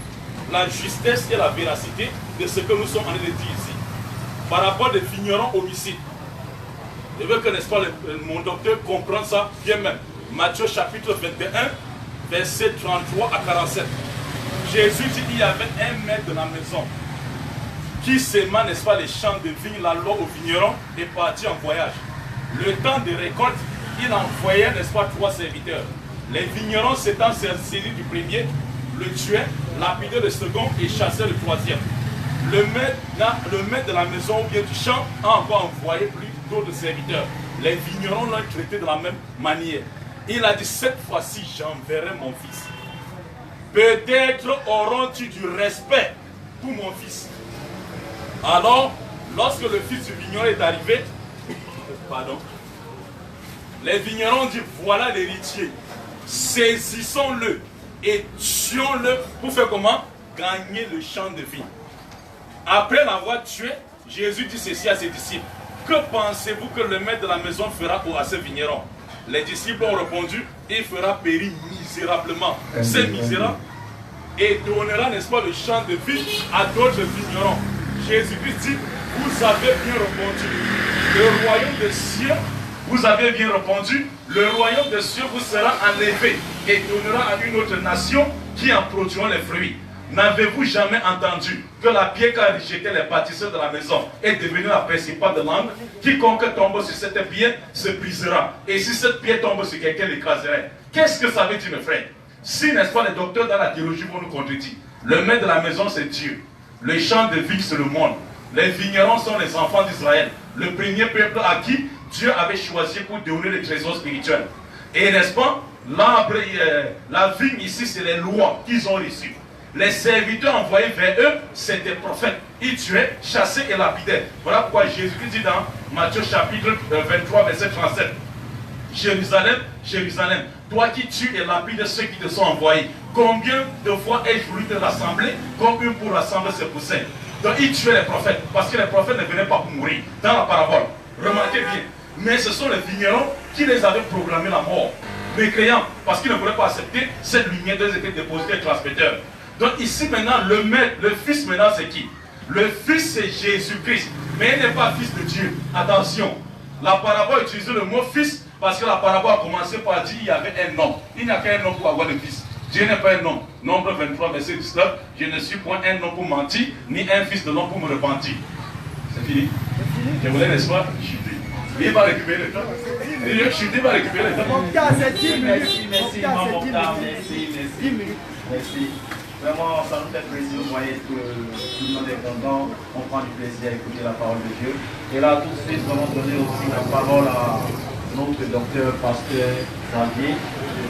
La justesse et la véracité de ce que nous sommes en train de dire ici. Parabole de vignerons homicides. Je veux que, n'est-ce pas, mon docteur comprenne ça bien même. Matthieu chapitre 21, verset 33 à 47. Jésus dit qu'il y avait un maître de la maison qui sema, n'est-ce pas, les champs de vigne, la loi aux vignerons et partit en voyage. Le temps de récolte, il envoyait, n'est-ce pas, 3 serviteurs. Les vignerons s'étant saisis du premier, le tuaient, lapidaient le second et chassaient le troisième. Le maître de la maison ou bien du champ a encore envoyé plus d'autres serviteurs. Les vignerons l'ont traité de la même manière. Il a dit, cette fois-ci, j'enverrai mon fils. Peut-être auront-ils du respect pour mon fils. Alors, lorsque le fils du vigneron est arrivé, les vignerons disent, voilà l'héritier, saisissons-le et tuons-le pour faire comment? Gagner le champ de vie. Après l'avoir tué, Jésus dit ceci à ses disciples. Que pensez-vous que le maître de la maison fera à ce vigneron? Les disciples ont répondu, il fera périr misérablement ces misérables et donnera, n'est-ce pas, le champ de vie à d'autres vignerons. Jésus-Christ dit, vous avez bien répondu. Le royaume des cieux, vous avez bien répondu, le royaume des cieux vous sera enlevé et donnera à une autre nation qui en produira les fruits. N'avez-vous jamais entendu que la pierre qui a rejeté les bâtisseurs de la maison est devenue la principale de l'angle? Quiconque tombe sur cette pierre se brisera. Et si cette pierre tombe sur quelqu'un, l'écraserait. Qu'est-ce que ça veut dire, mes frères? Si, n'est-ce pas, les docteurs dans la théologie vont nous contredire. Le maître de la maison, c'est Dieu. Le champ de vie, c'est le monde. Les vignerons sont les enfants d'Israël. Le premier peuple à qui Dieu avait choisi pour donner les trésors spirituels. Et n'est-ce pas, l'arbre, la vigne ici, c'est les lois qu'ils ont reçues. Les serviteurs envoyés vers eux, c'est des prophètes. Ils tuaient, chassaient et lapidaient. Voilà pourquoi Jésus-Christ dit dans Matthieu chapitre 23, verset 37. Jérusalem, Jérusalem, toi qui tues et lapides ceux qui te sont envoyés, combien de fois ai-je voulu te rassembler comme une pour rassembler ses poussins? Donc ils tuaient les prophètes, parce que les prophètes ne venaient pas pour mourir, dans la parabole. Remarquez bien, mais ce sont les vignerons qui les avaient proclamé la mort. Mécréants, parce qu'ils ne voulaient pas accepter cette lumière des écrits dépositaires et transmetteurs. Donc ici maintenant, le maître, le fils maintenant c'est qui? Le fils c'est Jésus-Christ, mais il n'est pas fils de Dieu. Attention, la parabole utilise le mot fils parce que la parabole a commencé par dire qu'il y avait un homme. Il n'y a qu'un homme pour avoir de fils. Dieu n'est pas un homme. Nombre 23, verset 19, je ne suis point un homme pour mentir, ni un fils de l'homme pour me repentir. C'est fini? Je voulais, n'est-ce pas, chuter. Il va récupérer le temps. Chuter va récupérer le temps.
Merci, merci, merci. Merci. Vraiment, ça nous fait plaisir, vous voyez que tout le monde est content, on prend du plaisir à écouter la parole de Dieu. Et là, tout de suite, nous allons donner aussi la parole à notre docteur, pasteur Xavier.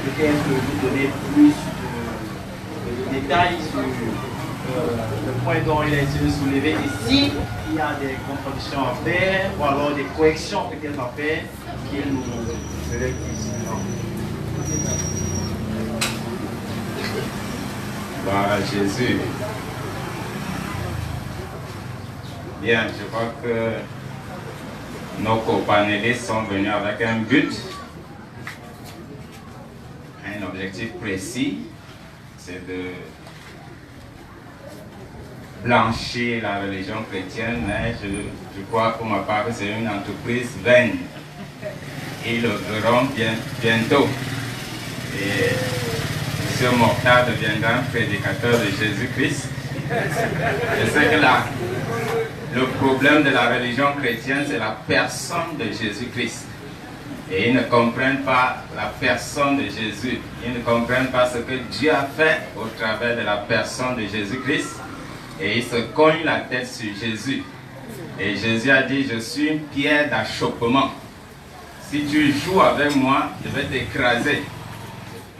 Peut-être vous donner plus de détails sur le point dont il a été soulevé. Et s'il y a des contradictions à faire, ou alors des corrections peut-être à faire, qu'il nous rectifie.
Gloire à Jésus. Bien, je crois que nos copanélistes sont venus avec un but, un objectif précis, c'est de blanchir la religion chrétienne, mais je crois pour ma part que c'est une entreprise vaine. Ils le verront bientôt. Et M. Mortard deviendra un prédicateur de Jésus-Christ. Je sais que le problème de la religion chrétienne, c'est la personne de Jésus-Christ. Et ils ne comprennent pas la personne de Jésus. Ils ne comprennent pas ce que Dieu a fait au travers de la personne de Jésus-Christ. Et ils se cognent la tête sur Jésus. Et Jésus a dit, je suis une pierre d'achoppement. Si tu joues avec moi, je vais t'écraser.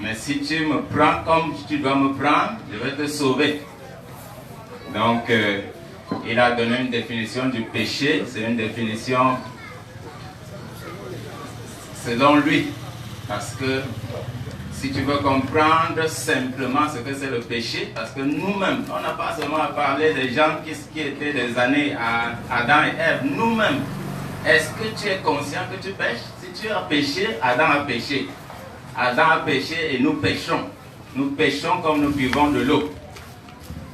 Mais si tu me prends comme tu dois me prendre, je vais te sauver. Donc, il a donné une définition du péché. C'est une définition selon lui. Parce que si tu veux comprendre simplement ce que c'est le péché, parce que nous-mêmes, on n'a pas seulement à parler des gens qui étaient des années à Adam et Ève. Nous-mêmes, est-ce que tu es conscient que tu pêches? Si tu as péché, Adam a péché. Adam a péché et nous péchons. Nous péchons comme nous buvons de l'eau.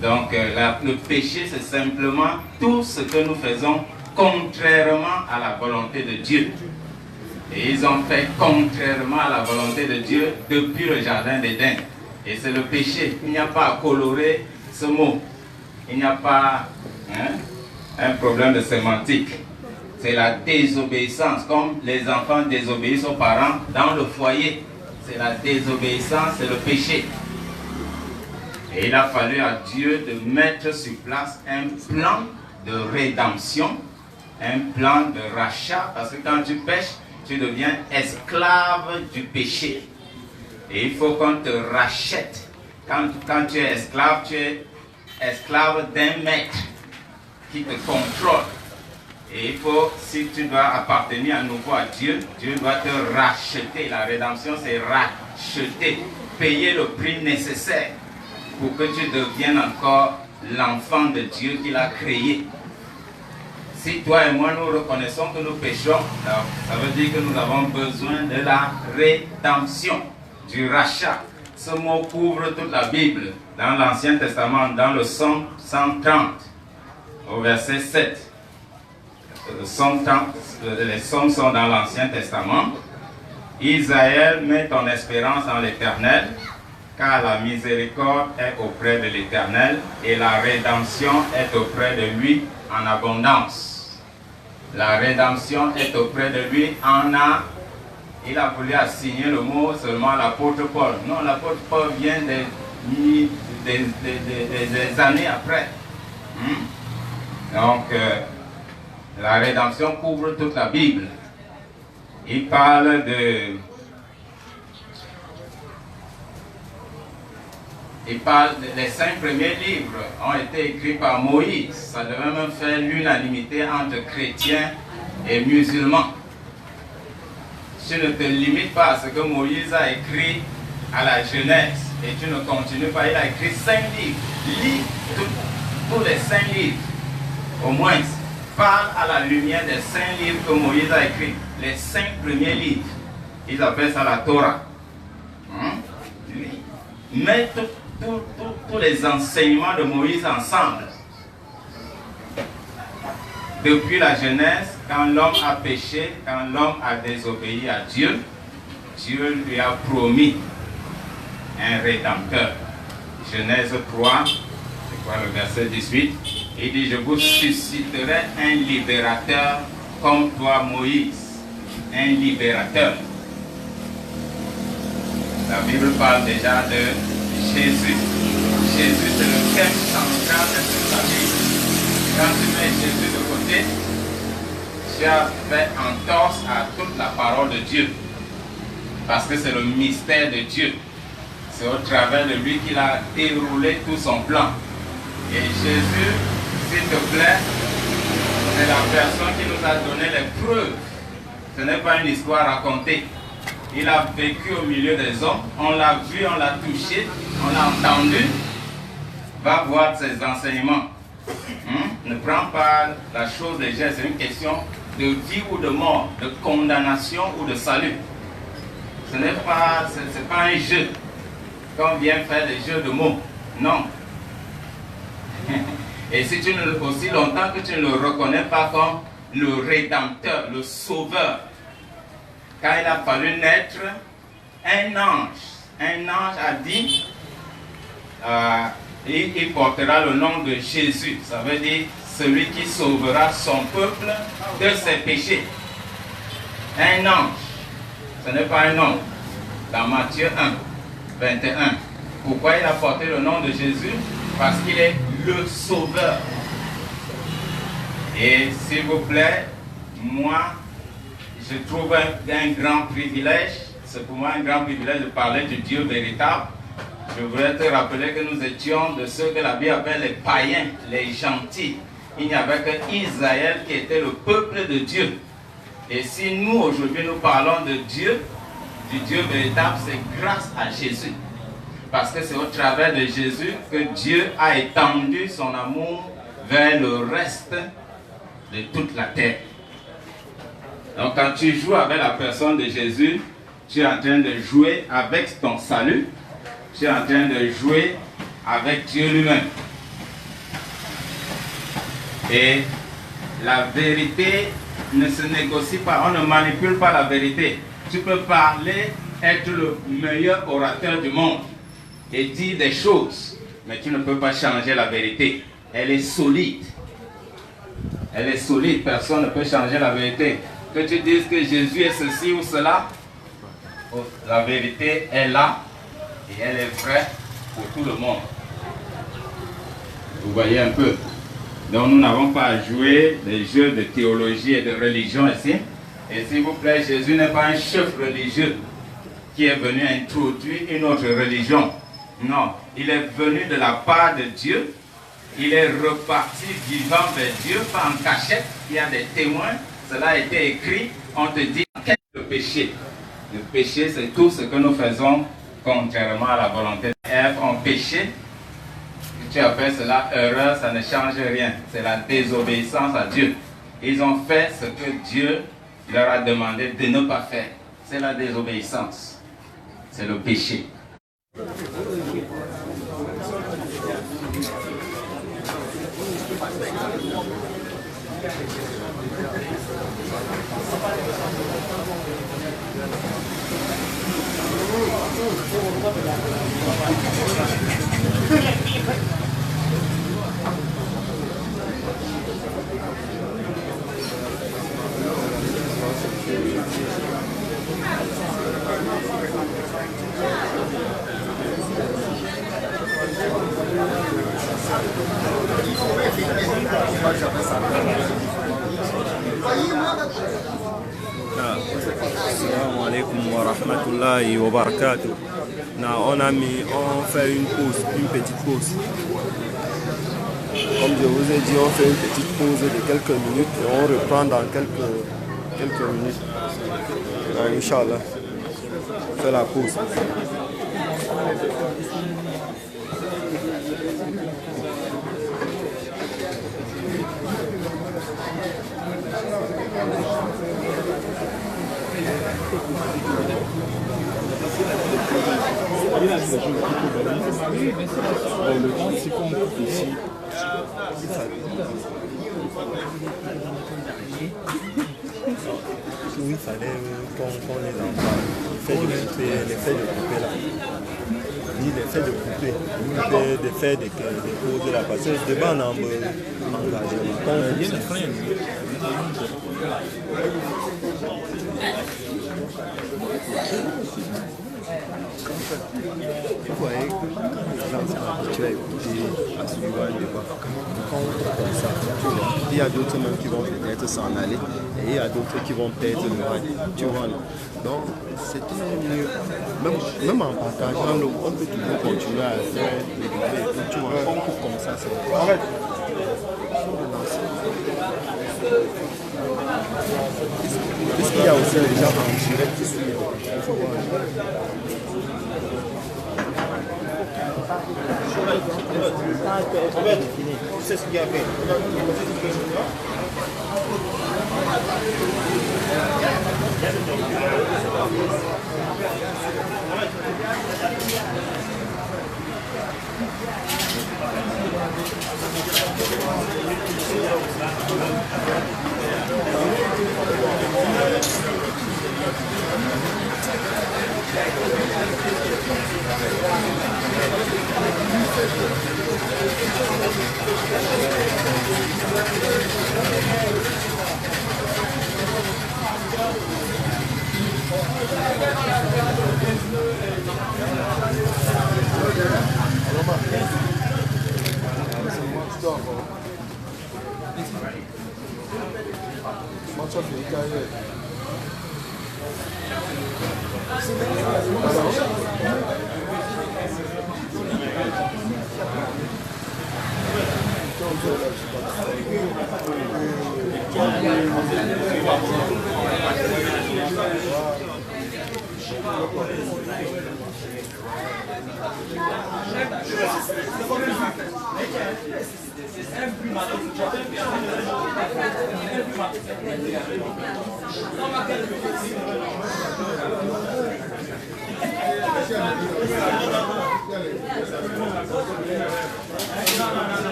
Donc le péché, c'est simplement tout ce que nous faisons contrairement à la volonté de Dieu. Et ils ont fait contrairement à la volonté de Dieu depuis le jardin d'Éden. Et c'est le péché. Il n'y a pas à colorer ce mot. Il n'y a pas un problème de sémantique. C'est la désobéissance. Comme les enfants désobéissent aux parents dans le foyer. C'est la désobéissance, c'est le péché. Et il a fallu à Dieu de mettre sur place un plan de rédemption, un plan de rachat, parce que quand tu pêches, tu deviens esclave du péché. Et il faut qu'on te rachète. Quand tu es esclave d'un maître qui te contrôle. Et il faut, si tu dois appartenir à nouveau à Dieu, Dieu doit te racheter. La rédemption, c'est racheter, payer le prix nécessaire pour que tu deviennes encore l'enfant de Dieu qu'il a créé. Si toi et moi, nous reconnaissons que nous péchons, ça veut dire que nous avons besoin de la rédemption, du rachat. Ce mot couvre toute la Bible, dans l'Ancien Testament, dans le Psaume 130, au verset 7. Les psaumes sont dans l'Ancien Testament. Israël, met ton espérance en l'Éternel, car la miséricorde est auprès de l'Éternel et la rédemption est auprès de lui en abondance. La rédemption est auprès de lui il a voulu assigner le mot seulement à l'apôtre Paul. Non, l'apôtre Paul vient des années après. Donc, la rédemption couvre toute la Bible. Il parle les 5 premiers livres ont été écrits par Moïse. Ça devait même faire l'unanimité entre chrétiens et musulmans. Tu ne te limites pas à ce que Moïse a écrit à la Genèse et tu ne continues pas. Il a écrit 5 livres. Lis tous les 5 livres, au moins. Parle à la lumière des 5 livres que Moïse a écrits. Les 5 premiers livres. Ils appellent ça la Torah. Mets tous les enseignements de Moïse ensemble. Depuis la Genèse, quand l'homme a péché, quand l'homme a désobéi à Dieu, Dieu lui a promis un rédempteur. Genèse 3, c'est quoi le verset 18? Il dit, je vous susciterai un libérateur comme toi, Moïse. Un libérateur. La Bible parle déjà de Jésus. Jésus, c'est le thème central de toute la vie. Quand tu mets Jésus de côté, tu as fait entorse à toute la parole de Dieu. Parce que c'est le mystère de Dieu. C'est au travers de lui qu'il a déroulé tout son plan. Et Jésus, s'il te plaît, c'est la personne qui nous a donné les preuves. Ce n'est pas une histoire racontée. Il a vécu au milieu des hommes. On l'a vu, on l'a touché, on l'a entendu. Va voir ses enseignements. Ne prends pas la chose légère. C'est une question de vie ou de mort, de condamnation ou de salut. Ce n'est pas, c'est pas un jeu. Quand on vient faire des jeux de mots. Non. Et si tu ne, aussi longtemps que tu ne le reconnais pas comme le Rédempteur, le Sauveur, quand il a fallu naître, un ange a dit, il portera le nom de Jésus. Ça veut dire celui qui sauvera son peuple de ses péchés. Un ange, ce n'est pas un homme. Dans Matthieu 1, 21. Pourquoi il a porté le nom de Jésus? Parce qu'il est le Sauveur. Et s'il vous plaît, moi, je trouve un grand privilège, c'est pour moi un grand privilège de parler du Dieu véritable. Je voudrais te rappeler que nous étions de ceux que la Bible appelle les païens, les gentils. Il n'y avait que Israël qui était le peuple de Dieu. Et si nous, aujourd'hui, nous parlons de Dieu, du Dieu véritable, c'est grâce à Jésus. Parce que c'est au travers de Jésus que Dieu a étendu son amour vers le reste de toute la terre. Donc quand tu joues avec la personne de Jésus, tu es en train de jouer avec ton salut, tu es en train de jouer avec Dieu lui-même. Et la vérité ne se négocie pas, on ne manipule pas la vérité. Tu peux parler, être le meilleur orateur du monde et dire des choses, mais tu ne peux pas changer la vérité. Elle est solide. Elle est solide, personne ne peut changer la vérité. Que tu dises que Jésus est ceci ou cela, la vérité est là et elle est vraie pour tout le monde. Vous voyez un peu. Donc nous n'avons pas à jouer des jeux de théologie et de religion ici. Et s'il vous plaît, Jésus n'est pas un chef religieux qui est venu introduire une autre religion. Non, il est venu de la part de Dieu. Il est reparti vivant vers Dieu, pas en cachette. Il y a des témoins. Cela a été écrit. On te dit quel est le péché. Le péché, c'est tout ce que nous faisons contrairement à la volonté de Ève. On péché. Tu appelles cela erreur, ça ne change rien. C'est la désobéissance à Dieu. Ils ont fait ce que Dieu leur a demandé de ne pas faire. C'est la désobéissance. C'est le péché.
Assalamu alaikum wa rahmatullahi wa barakatuh. On fait une pause, une petite pause. Comme je vous ai dit, on fait une petite pause de quelques minutes et on reprend dans quelques minutes. Inch'Allah, on fait la pause.
Le temps, c'est qu'on coupe ici.
Oui, il fallait qu'on les envoie. L'effet de couper là. Ni l'effet de couper. De faire des pauses là. Parce que ce débat, on a engagé. Vous voyez que tu as écouté à suivre un débat. Quand on trouve comme ça, tu vois, il y a d'autres même qui vont peut-être s'en aller et il y a d'autres qui vont perdre le rail, tu vois. Donc, c'était mieux. Même en partageant, on peut toujours continuer à faire le débat. Tu vois, on coupe comme ça, c'est arrête. Est-ce qu'il y a aussi des gens en direct qui suivent? C'est ce qu'il y a fait.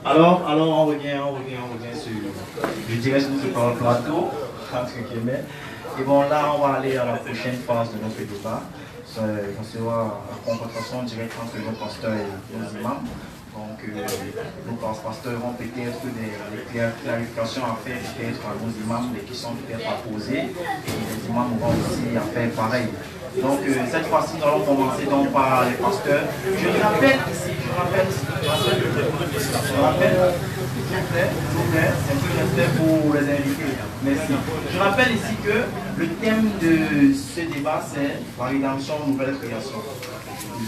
Alors on revient sur, je dirais, sur ce plateau, entre guillemets. Et bon, là, on va aller à la prochaine phase de notre débat. On sera la confrontation directe entre nos pasteurs et nos imams. Donc, nos pasteurs ont peut-être des clarifications à faire peut-être à nos imams, des questions peut-être à poser. Et les imams auront aussi à faire pareil. Donc, cette fois-ci, nous allons commencer donc par les pasteurs. Je rappelle ici, s'il vous plaît, c'est un peu respect pour les invités. Merci. Je rappelle ici que le thème de ce débat, c'est la rédemption, nouvelle création.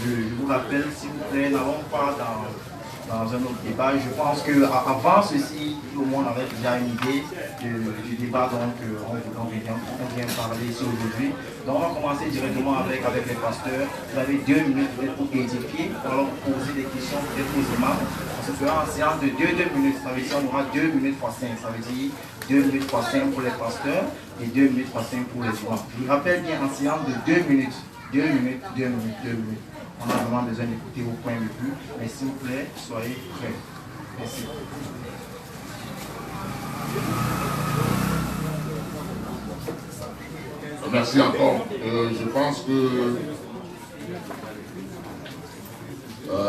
Je vous rappelle, s'il vous plaît, n'allons pas dans un autre débat. Je pense qu'avant ceci, tout le monde avait déjà une idée du débat dont on vient parler ici aujourd'hui. Donc on va commencer directement avec les pasteurs. Vous avez 2 minutes pour édifier, pour alors poser des questions peut-être aux imams. On se fera en séance de 2 minutes. Ça veut dire qu'on aura 2 minutes x 5. Ça veut dire 2 minutes x 5 pour les pasteurs et 2 minutes x 5 pour les imams. Je rappelle bien en séance de 2 minutes. 2 minutes, 2 minutes, 2 minutes. On a vraiment besoin d'écouter vos points de vue. Mais s'il vous plaît, soyez prêts. Merci.
Merci encore. Je pense que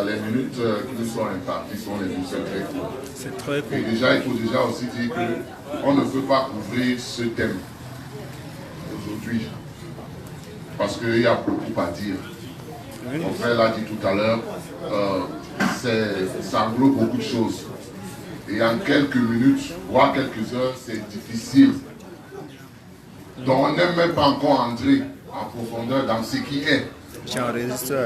les minutes qui nous sont imparties sont les plus très courtes.
C'est très court.
Et déjà, il faut déjà aussi dire qu'on ne peut pas couvrir ce thème aujourd'hui. Parce qu'il y a beaucoup à dire. Mon frère l'a dit tout à l'heure, ça englobe beaucoup de choses. Et en quelques minutes, voire quelques heures, c'est difficile. Donc on n'est même pas encore entré en profondeur dans ce qui est la rédaction.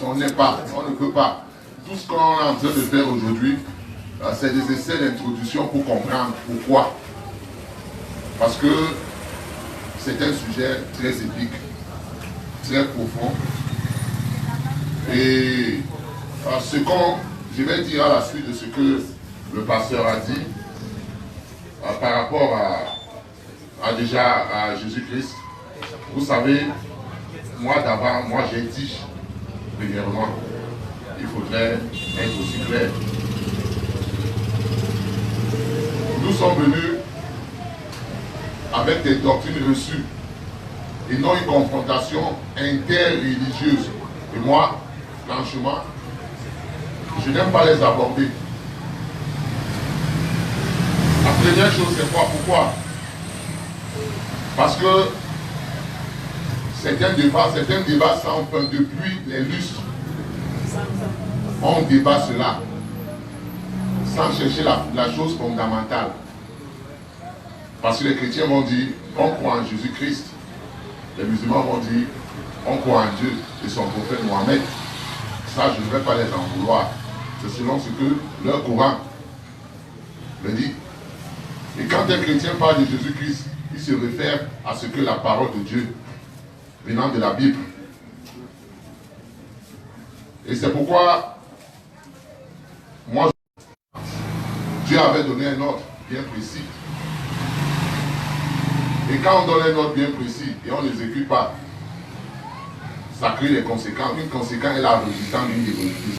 On ne peut pas. Tout ce qu'on est en train de faire aujourd'hui, c'est des essais d'introduction pour comprendre pourquoi. Parce que c'est un sujet très épique, très profond. Et je vais dire à la suite de ce que le pasteur a dit par rapport à Jésus-Christ. Vous savez, moi d'abord, moi j'exige premièrement, il faudrait être aussi clair. Nous sommes venus avec des doctrines reçues et non une confrontation interreligieuse. Et moi, franchement, je n'aime pas les aborder. La première chose, c'est quoi? Pourquoi? Parce que c'est un débat sans fin depuis les lustres. On débat cela sans chercher la chose fondamentale. Parce que les chrétiens vont dire, on croit en Jésus-Christ. Les musulmans vont dire, on croit en Dieu et son prophète Mohamed. Ça, je ne vais pas les en vouloir. C'est selon ce que leur Coran le dit. Et quand un chrétien parle de Jésus-Christ, il se réfère à ce que la parole de Dieu venant de la Bible. Et c'est pourquoi moi, Dieu avait donné un ordre bien précis. Et quand on donne un ordre bien précis et on ne l'exécute pas, ça crée des conséquences. Une conséquence est la résultante d'une évolution.